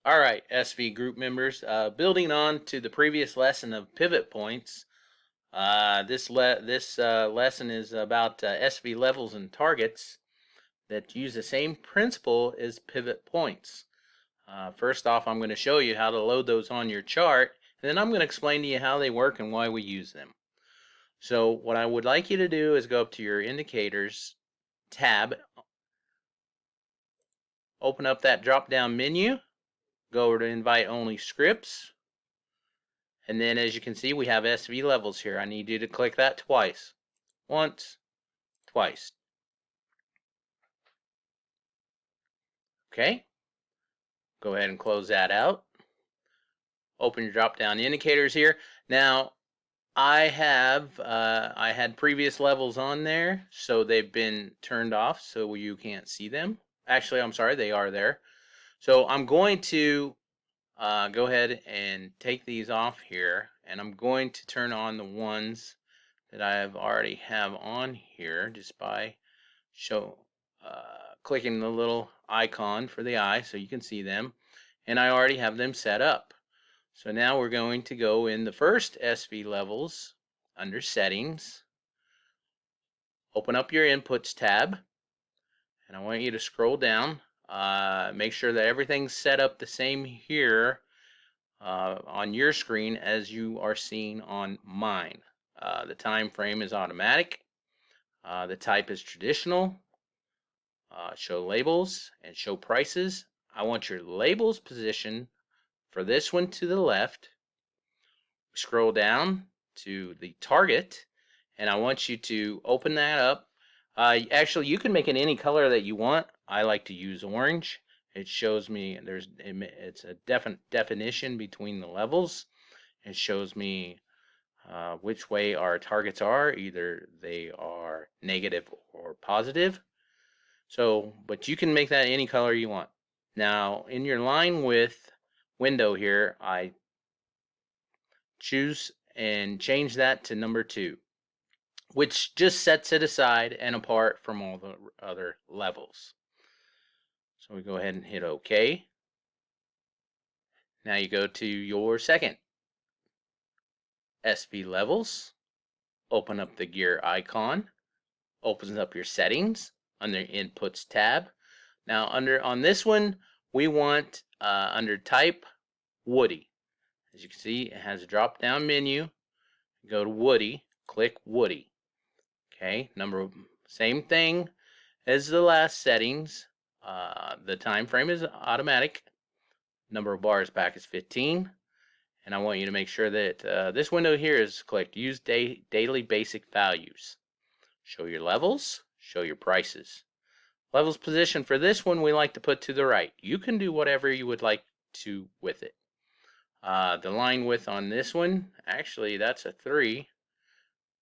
All right, SV group members, building on to the previous lesson of pivot points, this lesson is about SV levels and targets that use the same principle as pivot points. First off, I'm going to show you how to load those on your chart, and then I'm going to explain to you how they work and why we use them. So what I would like you to do is go up to your indicators tab, open up that drop-down menu, go over to invite only scripts, and then as you can see, we have SV levels here. I need you to click that twice. Once, twice. Okay? Go ahead and close that out. Open your drop-down indicators here. Now, I had previous levels on there, so they've been turned off so you can't see them. Actually, I'm sorry, they are there. So I'm going to go ahead and take these off here, and I'm going to turn on the ones that I've already have on here just by clicking the little icon for the eye so you can see them, and I already have them set up. So now we're going to go in the first SV levels under settings, open up your inputs tab, and I want you to scroll down, make sure that everything's set up the same here on your screen as you are seeing on mine. The time frame is automatic, the type is traditional, show labels and show prices. I want your labels position for this one to the left. Scroll down to the target, and I want you to open that up. Actually, you can make it any color that you want. I like to use orange. It shows me it's a definition between the levels. It shows me which way our targets are. Either they are negative or positive. So, but you can make that any color you want. Now, in your line width window here, I choose and change that to number 2, which just sets it aside and apart from all the other levels. So we go ahead and hit OK. Now you go to your second SV levels, open up the gear icon, opens up your settings under inputs tab. Now on this one, we want under type Woody. As you can see, it has a drop down menu. Go to Woody, click Woody. Okay, same thing as the last settings. The time frame is automatic. Number of bars back is 15. And I want you to make sure that this window here is clicked Use Daily Basic Values. Show your levels, show your prices. Levels position for this one we like to put to the right. You can do whatever you would like to with it. The line width on this one, actually that's a 3,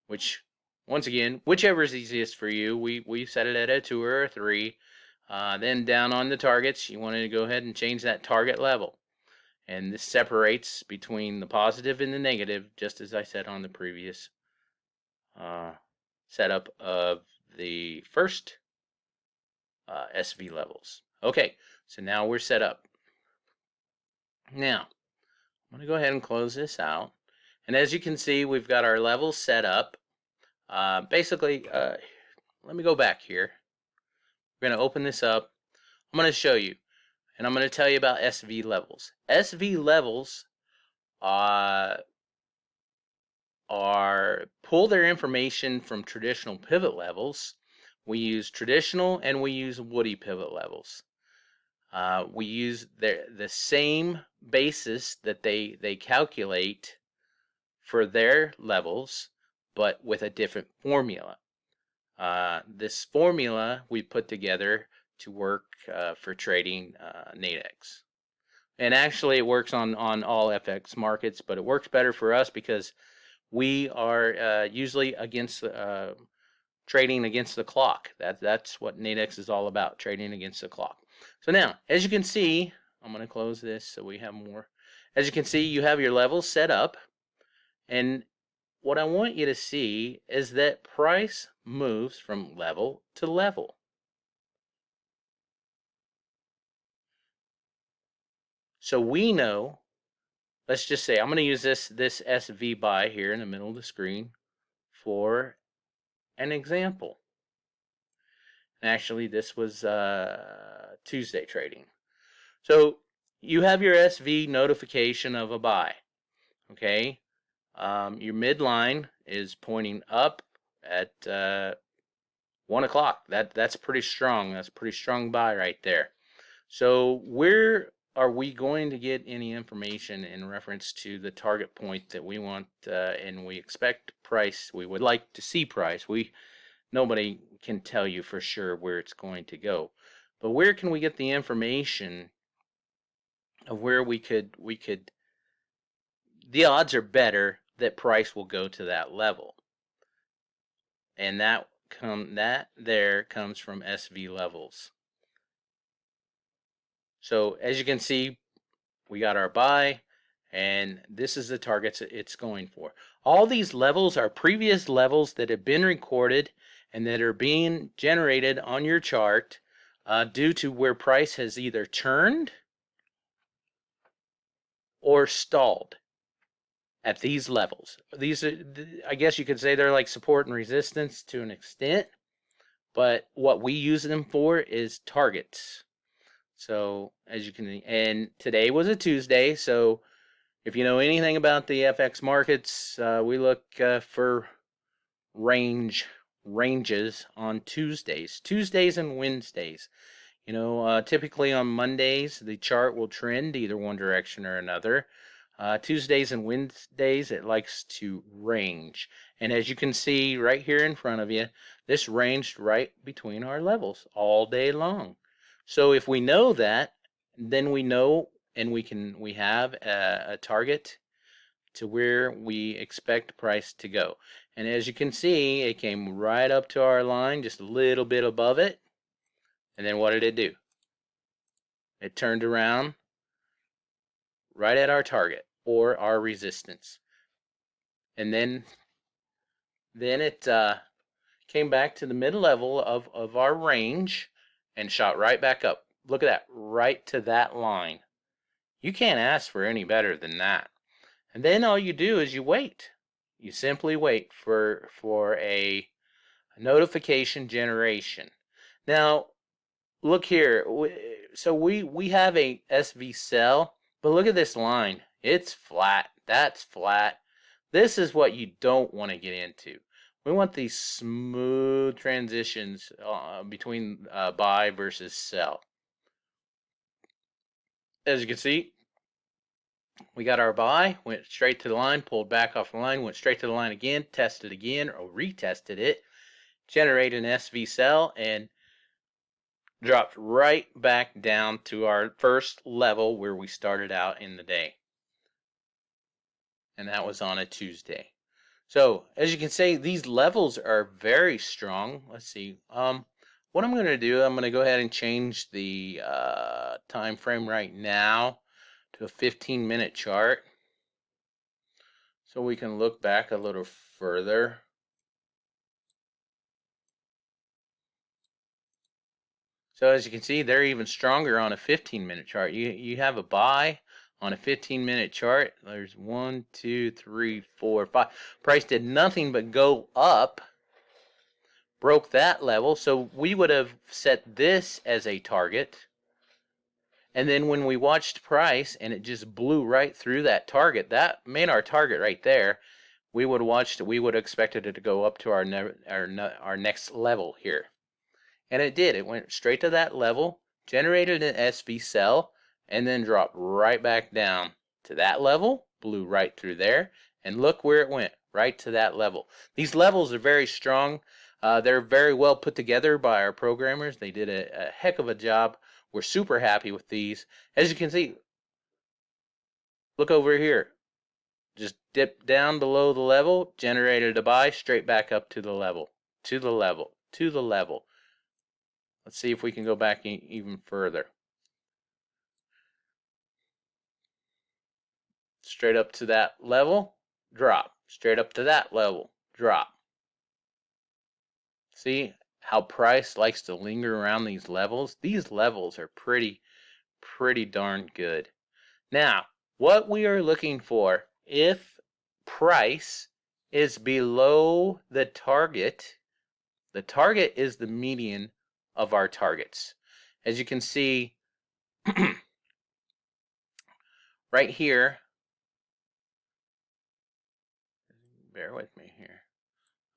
which once again, whichever is easiest for you. We set it at a 2 or a 3. Then down on the targets, you wanted to go ahead and change that target level. And this separates between the positive and the negative, just as I said on the previous setup of the first SV levels. Okay, so now we're set up. Now, I'm going to go ahead and close this out. And as you can see, we've got our levels set up. Basically, let me go back here. We're going to open this up. I'm going to show you, and I'm going to tell you about SV levels. SV levels pull their information from traditional pivot levels. We use traditional and we use Woody pivot levels. We use the same basis that they calculate for their levels, but with a different formula. This formula we put together to work for trading Nadex. And actually it works on all FX markets, but it works better for us because we are usually against trading against the clock. That's what Nadex is all about, trading against the clock. So now, as you can see, I'm going to close this so we have more. As you can see, you have your levels set up, and what I want you to see is that price moves from level to level. So we know, let's just say I'm going to use this SV buy here in the middle of the screen for an example. And actually, this was Tuesday trading. So you have your SV notification of a buy. Okay, your midline is pointing up at 1 o'clock. That's pretty strong. That's a pretty strong buy right there. So where are we going to get any information in reference to the target point that we want and we expect price? We would like to see price. Nobody can tell you for sure where it's going to go, but where can we get the information of where we could the odds are better that price will go to that level, and that there comes from SV levels. So as you can see, we got our buy, and this is the targets it's going for. All these levels are previous levels that have been recorded and that are being generated on your chart due to where price has either turned or stalled at these levels. These are, I guess you could say they're like support and resistance to an extent, but what we use them for is targets. So as you can, and today was a Tuesday, so if you know anything about the FX markets, we look for ranges on Tuesdays and Wednesdays. You know, typically on Mondays, the chart will trend either one direction or another. Tuesdays and Wednesdays, it likes to range. And as you can see right here in front of you, this ranged right between our levels all day long. So if we know that, then we know and we have a target to where we expect price to go. And as you can see, it came right up to our line, just a little bit above it. And then what did it do? It turned around right at our target or our resistance. And then it came back to the mid level of our range and shot right back up. Look at that, right to that line. You can't ask for any better than that. And then all you do is you wait. You simply wait for a notification generation. Now, look here. So we have a SV cell, but look at this line. It's flat. That's flat. This is what you don't want to get into. We want these smooth transitions between buy versus sell. As you can see, we got our buy, went straight to the line, pulled back off the line, went straight to the line again, tested again, or retested it, generated an SV cell, and dropped right back down to our first level where we started out in the day. And that was on a Tuesday. So as you can see, these levels are very strong. Let's see. What I'm going to do, I'm going to go ahead and change the time frame right now to a 15-minute chart so we can look back a little further. So as you can see, they're even stronger on a 15-minute chart. You have a buy on a 15-minute chart. There's 1, 2, 3, 4, 5. Price did nothing but go up, broke that level. So we would have set this as a target. And then when we watched price and it just blew right through that target, that made our target right there. We would have expected it to go up to our next level here. And it did. It went straight to that level, generated an SV cell, and then dropped right back down to that level, blew right through there, and look where it went, right to that level. These levels are very strong. They're very well put together by our programmers. They did a heck of a job. We're super happy with these. As you can see, look over here. Just dipped down below the level, generated a buy, straight back up to the level, to the level, to the level. Let's see if we can go back even further. Straight up to that level, drop. Straight up to that level, drop. See how price likes to linger around these levels? These levels are pretty darn good. Now, what we are looking for, if price is below the target is the median of our targets. As you can see right here, bear with me here.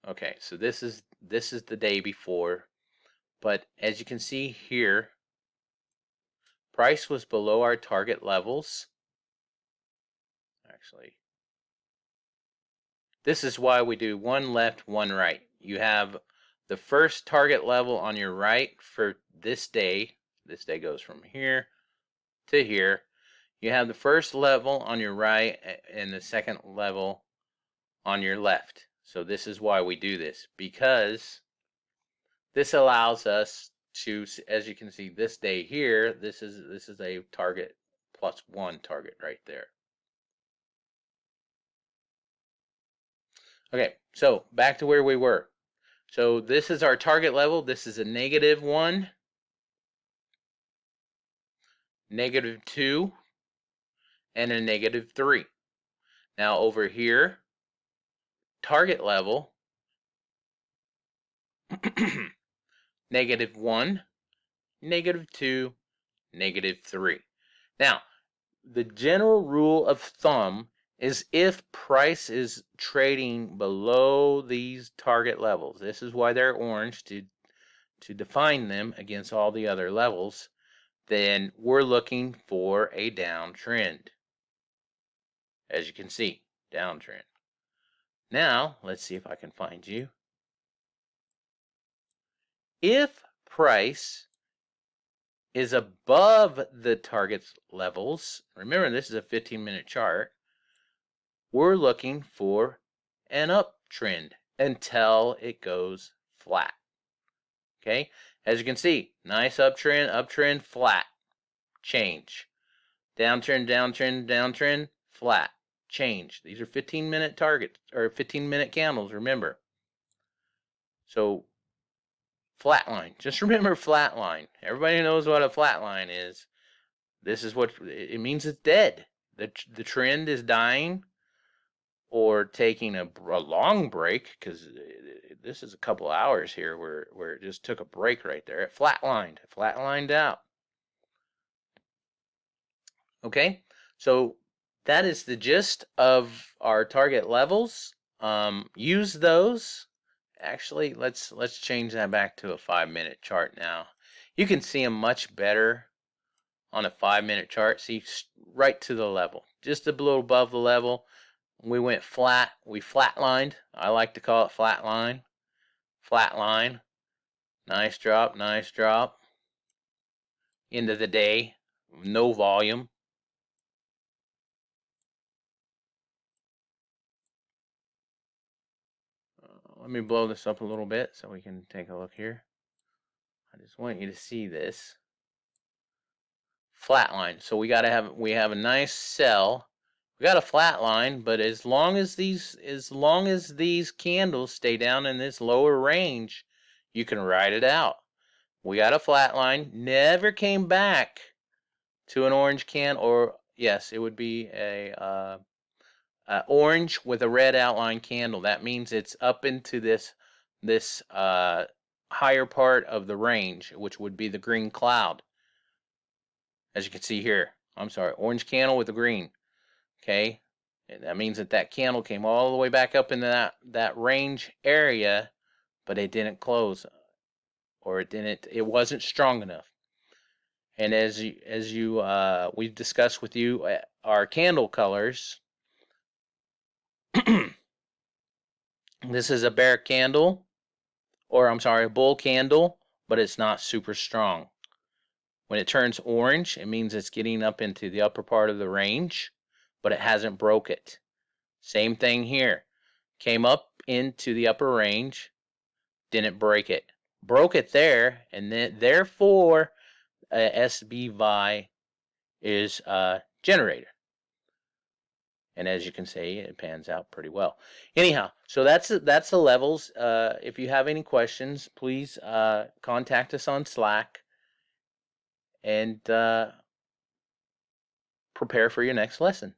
Okay, so this is the day before, but as you can see here, price was below our target levels. Actually, this is why we do one left, one right. You have the first target level on your right for this day. This day goes from here to here. You have the first level on your right and the second level on your left. So this is why we do this, because this allows us to, as you can see, this day here, this is a target plus one target right there. Okay, so back to where we were. So this is our target level. This is a -1, -2, and a -3. Now over here, target level, -1, -2, -3. Now, the general rule of thumb is if price is trading below these target levels, this is why they're orange to define them against all the other levels, then we're looking for a downtrend. As you can see, downtrend. Now, let's see if I can find you. If price is above the target levels, remember this is a 15-minute chart, we're looking for an uptrend until it goes flat. Okay, as you can see, nice uptrend, uptrend, flat, change. Downtrend, downtrend, downtrend, flat, change. These are 15-minute targets, or 15-minute candles, remember. So, flat line. Just remember flat line. Everybody knows what a flat line is. This is what it means, it's dead. The trend is dying or taking a long break, because this is a couple hours here where it just took a break right there. It flatlined out. Okay, so that is the gist of our target levels. Use those. Actually, let's change that back to a 5-minute chart now. You can see them much better on a 5-minute chart. See, right to the level, just a little above the level. We went flat. We flatlined. I like to call it flatline. Flatline. Nice drop. Nice drop. End of the day. No volume. Let me blow this up a little bit so we can take a look here. I just want you to see this. Flatline. So we have a nice sell. We got a flat line, but as long as these candles stay down in this lower range, you can ride it out. We got a flat line, never came back to an orange can, or yes, it would be a orange with a red outline candle. That means it's up into this higher part of the range, which would be the green cloud. As you can see here, I'm sorry, orange candle with the green. Okay, and that means that candle came all the way back up into that range area, but it didn't close, or it wasn't strong enough. And as we've discussed with you, our candle colors. This is a bear candle, or I'm sorry, a bull candle, but it's not super strong. When it turns orange, it means it's getting up into the upper part of the range, but it hasn't broke it. Same thing here. Came up into the upper range, didn't break it. Broke it there, and then therefore SBY is a generator. And as you can see, it pans out pretty well. Anyhow, so that's the levels. If you have any questions, please contact us on Slack. And prepare for your next lesson.